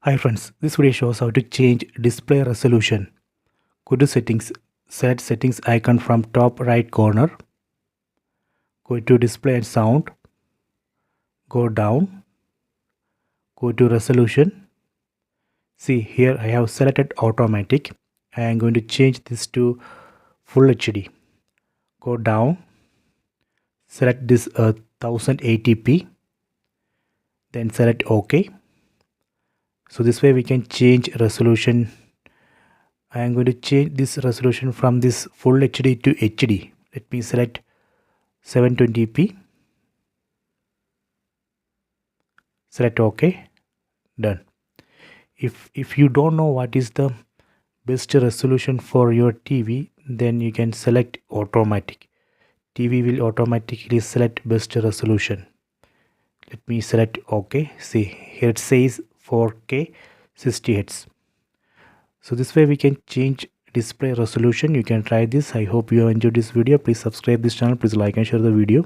Hi friends, this video shows how to change display resolution. Go to settings, select settings icon from top right corner. Go to display and sound. Go down. Go to resolution. See here I have selected automatic. I am going to change this to full HD. Go down. Select this 1080p. Then select OK. So this way we can change resolution. I am going to change this resolution from this full HD to HD. Let me select 720p. Select OK. Done. If you don't know what is the best resolution for your TV, then you can select automatic. TV will automatically select best resolution. Let me select OK. See here it says 4K 60 Hz. So this way we can change display resolution. You can try this. I hope you have enjoyed this video. Please subscribe this channel. Please like and share the video.